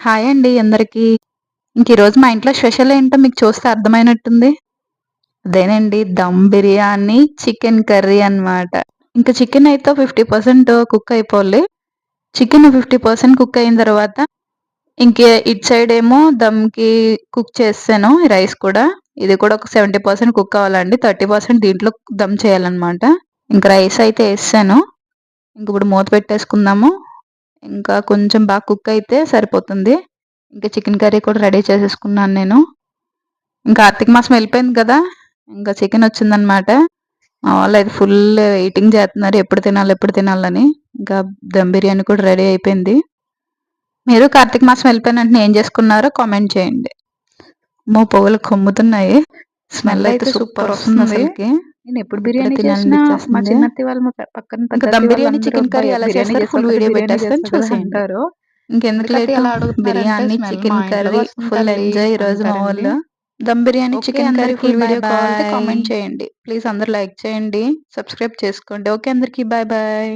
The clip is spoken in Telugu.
హాయ్ అండి అందరికీ. ఈరోజు మా ఇంట్లో స్పెషల్ ఏంటో మీకు చూస్తే అర్థమైనట్టుంది. అదేనండి దమ్ బిర్యానీ, చికెన్ కర్రీ అన్నమాట. ఇంకా చికెన్ అయితే 50% కుక్ అయిపోవాలి. చికెన్ 50% కుక్ అయిన తర్వాత ఇటు సైడ్ ఏమో దమ్‌కి కుక్ చేసేసాను ఈ రైస్ కూడా. ఇది కూడా ఒక 70% కుక్ అవ్వాలండి. 30% దీంట్లో దమ్ చేయాలన్నమాట. ఇంక రైస్ అయితే ఏసేసాను. ఇప్పుడు మూత పెట్టేసుకుందాము. ఇంకా కొంచెం బాగా కుక్ అయితే సరిపోతుంది. ఇంకా చికెన్ కర్రీ కూడా రెడీ చేసేసుకున్నాను నేను. ఇంకా కార్తీక మాసం వెళ్ళిపోయింది కదా! ఇంకా చికెన్ వచ్చిందనమాట. మా వాళ్ళైతే ఫుల్ ఈటింగ్ చేస్తున్నారు. ఎప్పుడు తినాలి, ఎప్పుడు తినాలని. ఇంకా దమ్ బిర్యానీ కూడా రెడీ అయిపోయింది. మీరు కార్తీక మాసం వెళ్ళిపోయిన వెంటనే ఏం చేసుకున్నారో కామెంట్ చేయండి. అమ్మో! పొగలు కమ్ముతున్నాయి. స్మెల్ అయితే సూపర్ వస్తుంది అసలకి. నేను ఎప్పుడు ఇప్పుడే బిర్యానీ చేసినా మా తినాలనిపించేస్తుంది. చిన్నత్తయ్య వాళ్ళు పక్కన ఇంకా పెద్దత్తయ్య దమ్ బిర్యానీ, వాళ్ళందరూ చికెన్ అబ్బా కర్రీ ఎలా బిర్యానీ చేస్తారో చేస్తావు ఫుల్ కదా వీడియో బిర్యానీ పెట్టేస్తాను చేస్తావు కదా చూసేయండి. అంటారు. ఇంకెందుకు ఎందుకత్తయ్య లేటు అలా అడుగుతున్నారంటే బిర్యానీ, స్మెల్ మా చికెన్ ఇంట్లోకి కర్రీ వస్తుంది ఫుల్ తల్లి ఎంజాయ్ ఈరోజు మా అంటారండి. వాళ్ళు. Dum biryani, okay chicken curry అందరికి ఫుల్ బాయ్ వీడియో కావాలంటే బాయ్. కామెంట్ చేయండి. ప్లీజ్ అందరూ లైక్ చేయండి. సబ్స్క్రైబ్ చేసుకోండి. ఓకే అందరికీ బాయ్ బాయ్.